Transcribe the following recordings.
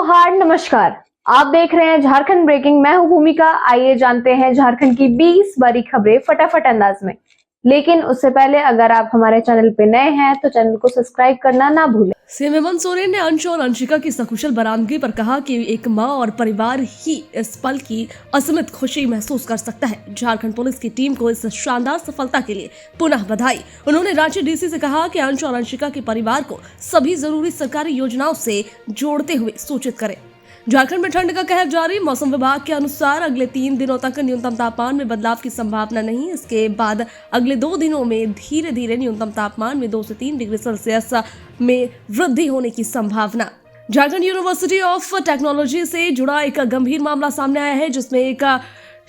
जोहार, नमस्कार। आप देख रहे हैं झारखंड ब्रेकिंग। मैं हूं भूमिका। आइए जानते हैं झारखंड की 20 बड़ी खबरें फटाफट अंदाज में। लेकिन उससे पहले अगर आप हमारे चैनल पे नए हैं तो चैनल को सब्सक्राइब करना ना भूलें। सीएम हेमंत सोरेन ने अंश और अंशिका की सकुशल बरामदगी पर कहा कि एक मां और परिवार ही इस पल की असीमित खुशी महसूस कर सकता है। झारखंड पुलिस की टीम को इस शानदार सफलता के लिए पुनः बधाई। उन्होंने रांची डीसी से कहा कि अंश और अंशिका के परिवार को सभी जरूरी सरकारी योजनाओं से जोड़ते हुए सूचित करें। झारखंड में ठंड का कहर जारी। मौसम विभाग के अनुसार अगले 3 दिनों तक न्यूनतम तापमान में बदलाव की संभावना नहीं। इसके बाद अगले 2 दिनों में धीरे धीरे न्यूनतम तापमान में 2 से 3 डिग्री सेल्सियस में वृद्धि होने की संभावना। झारखंड यूनिवर्सिटी ऑफ टेक्नोलॉजी से जुड़ा एक गंभीर मामला सामने आया है, जिसमें एक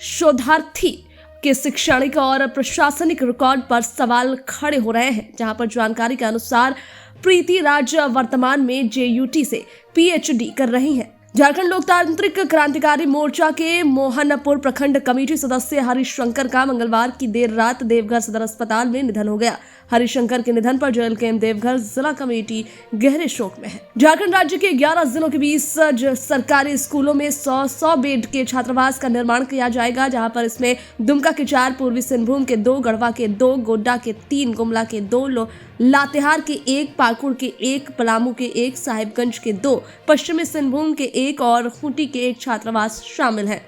शोधार्थी के शैक्षणिक और प्रशासनिक रिकॉर्ड पर सवाल खड़े हो रहे हैं। जहां पर जानकारी के अनुसार प्रीति राज वर्तमान में JUT से PhD कर रही हैं। झारखंड लोकतांत्रिक क्रांतिकारी मोर्चा के मोहनपुर प्रखंड कमेटी सदस्य हरिशंकर का मंगलवार की देर रात देवघर सदर अस्पताल में निधन हो गया। हरिशंकर के निधन पर JLKM देवघर जिला कमेटी गहरे शोक में है। झारखंड राज्य के 11 जिलों के 20 सरकारी स्कूलों में 100 बेड के छात्रावास का निर्माण किया जाएगा, जहां पर इसमें दुमका के 4, पूर्वी सिंहभूम के 2, गढ़वा के 2, गोड्डा के 3, गुमला के 2, लातेहार के 1, पाकुड़ के 1, पलामू के 1, साहिबगंज के 2, पश्चिमी सिंहभूम के 1 और खूंटी के 1 छात्रावास शामिल हैं।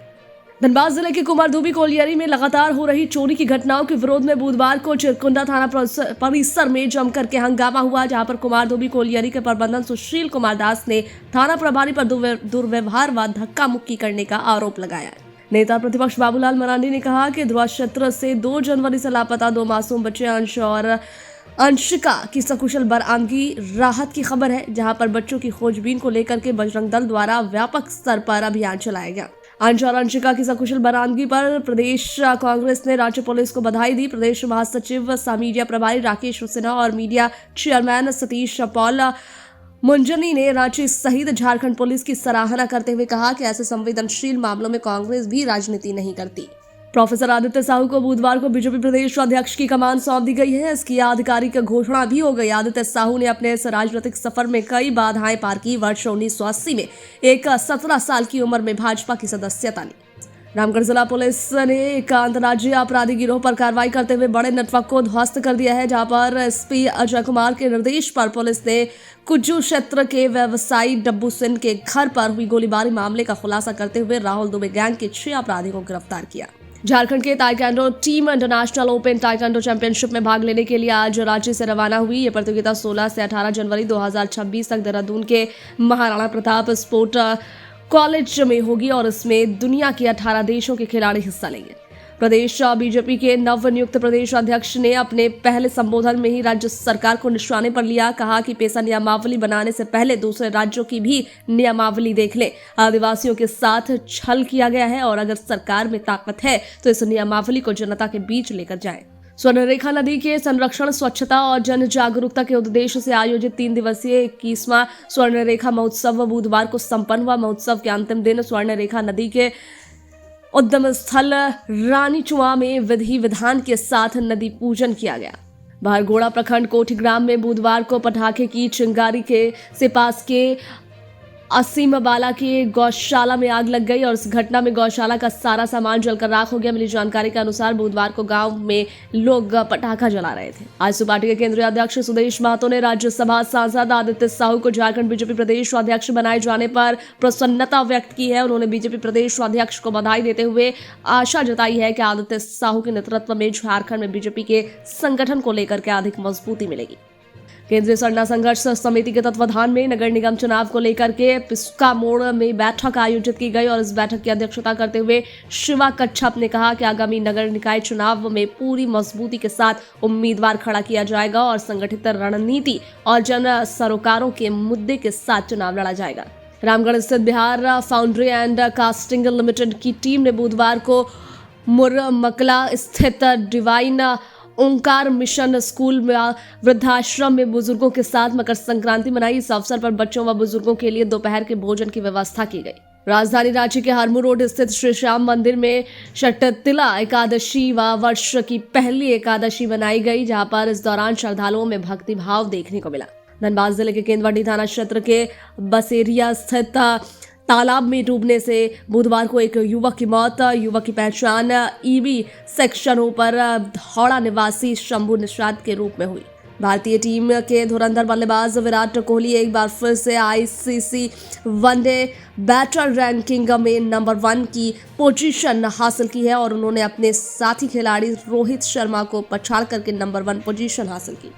धनबाद जिले के कुमारधुबी कोलियरी में लगातार हो रही चोरी की घटनाओं के विरोध में बुधवार को चिरकुंडा थाना परिसर में जमकर के हंगामा हुआ, जहां पर कुमारधुबी कोलियरी के प्रबंधन सुशील कुमार दास ने थाना प्रभारी पर दुर्व्यवहार व धक्का मुक्की करने का आरोप लगाया। नेता प्रतिपक्ष बाबूलाल मरांडी ने कहा कि ध्रुवा क्षेत्र से 2 जनवरी से लापता 2 मासूम बच्चे अंश और अंशिका की सकुशल बरामदगी राहत की खबर है, जहां पर बच्चों की खोजबीन को लेकर के बजरंग दल द्वारा व्यापक स्तर पर अभियान चलाया गया। अंश और अंशिका की सकुशल बरामदगी पर प्रदेश कांग्रेस ने राज्य पुलिस को बधाई दी। प्रदेश महासचिव सह मीडिया प्रभारी राकेश सिन्हा और मीडिया चेयरमैन सतीश पॉल मुंजनी ने रांची सहित झारखंड पुलिस की सराहना करते हुए कहा कि ऐसे संवेदनशील मामलों में कांग्रेस भी राजनीति नहीं करती। प्रोफेसर आदित्य साहू को बुधवार को बीजेपी प्रदेश अध्यक्ष की कमान सौंप दी गई है। इसकी आधिकारिक घोषणा भी हो गई। आदित्य साहू ने अपने इस राजनीतिक सफर में कई बाधाएं पार की। वर्ष 1980 में एक 17 साल की उम्र में भाजपा की सदस्यता ली। रामगढ़ जिला पुलिस ने एक अंतर्राज्यीय अपराधी गिरोह पर कार्रवाई करते हुए बड़े नेटवर्क को ध्वस्त कर दिया है, जहां पर SP अजय कुमार के निर्देश पर पुलिस ने कुज्जू क्षेत्र के व्यवसायी डब्बू सिंह के घर पर हुई गोलीबारी मामले का खुलासा करते हुए राहुल दुबे गैंग के 6 अपराधियों को गिरफ्तार किया। झारखंड के taekwondo team international open taekwondo championship में भाग लेने के लिए आज रांची से रवाना हुई। ये प्रतियोगिता 16 से 18 जनवरी 2026 तक देहरादून के महाराणा प्रताप स्पोर्ट कॉलेज में होगी और इसमें दुनिया के 18 देशों के खिलाड़ी हिस्सा लेंगे। प्रदेश बीजेपी के नवनियुक्त प्रदेश अध्यक्ष ने अपने पहले संबोधन में ही राज्य सरकार को निशाने पर लिया। कहा कि पेशा नियमावली बनाने से पहले दूसरे राज्यों की भी नियमावली देख ले। आदिवासियों के साथ छल किया गया है और अगर सरकार में ताकत है तो इस नियमावली को जनता के बीच लेकर जाए। स्वर्णरेखा नदी के संरक्षण, स्वच्छता और जन जागरूकता के उद्देश्य से आयोजित 3 दिवसीय 21वां स्वर्णरेखा महोत्सव बुधवार को संपन्न हुआ। महोत्सव के अंतिम दिन स्वर्णरेखा नदी के उद्गम स्थल रानीचुआ में विधि विधान के साथ नदी पूजन किया गया। बहरगोड़ा प्रखंड कोठीग्राम में बुधवार को पटाखे की चिंगारी से पास के असीमबाला की गौशाला में आग लग गई और इस घटना में गौशाला का सारा सामान जलकर राख हो गया। मिली जानकारी के अनुसार बुधवार को गांव में लोग पटाखा जला रहे थे। आजसू पार्टी के केंद्रीय अध्यक्ष सुदेश महतो ने राज्यसभा सांसद आदित्य साहू को झारखंड बीजेपी प्रदेश अध्यक्ष बनाए जाने पर प्रसन्नता व्यक्त की है। उन्होंने बीजेपी प्रदेश अध्यक्ष को बधाई देते हुए आशा जताई है कि आदित्य साहू के नेतृत्व में झारखंड में बीजेपी के संगठन को लेकर के अधिक मजबूती मिलेगी। केंद्रीय सरना संघर्ष समिति के तत्वाधान में नगर निगम चुनाव को लेकर के पिस्का मोड़ में बैठक आयोजित की गई और इस बैठक की अध्यक्षता करते हुए शिवा कच्छप ने कहा कि आगामी नगर निकाय चुनाव में पूरी मजबूती के साथ उम्मीदवार खड़ा किया जाएगा और संगठित रणनीति और जन सरोकारों के मुद्दे के साथ चुनाव लड़ा जाएगा। रामगढ़ स्थित Bihar foundry and casting limited की टीम ने बुधवार को मुरमकला स्थित डिवाइन ओंकार मिशन स्कूल में वृद्धाश्रम में बुजुर्गों के साथ मकर संक्रांति मनाई। इस अवसर पर बच्चों व बुजुर्गों के लिए दोपहर के भोजन की व्यवस्था की गई। राजधानी रांची के हरमू रोड स्थित श्री श्याम मंदिर में षटतिला एकादशी व वर्ष की पहली एकादशी मनाई गई, जहां पर इस दौरान श्रद्धालुओं में भक्तिभाव देखने को मिला। धनबाद जिले के केंदवाडी थाना क्षेत्र के बसेरिया स्थित तालाब में डूबने से बुधवार को एक युवक की मौत। युवक की पहचान ईबी सेक्शनों पर धौड़ा निवासी शंभू निषाद के रूप में हुई। भारतीय टीम के धुरंधर बल्लेबाज विराट कोहली एक बार फिर से आईसीसी वनडे बैटर रैंकिंग में नंबर 1 की पोजीशन हासिल की है और उन्होंने अपने साथी खिलाड़ी रोहित शर्मा को पछाड़ करके नंबर 1 पोजीशन हासिल की।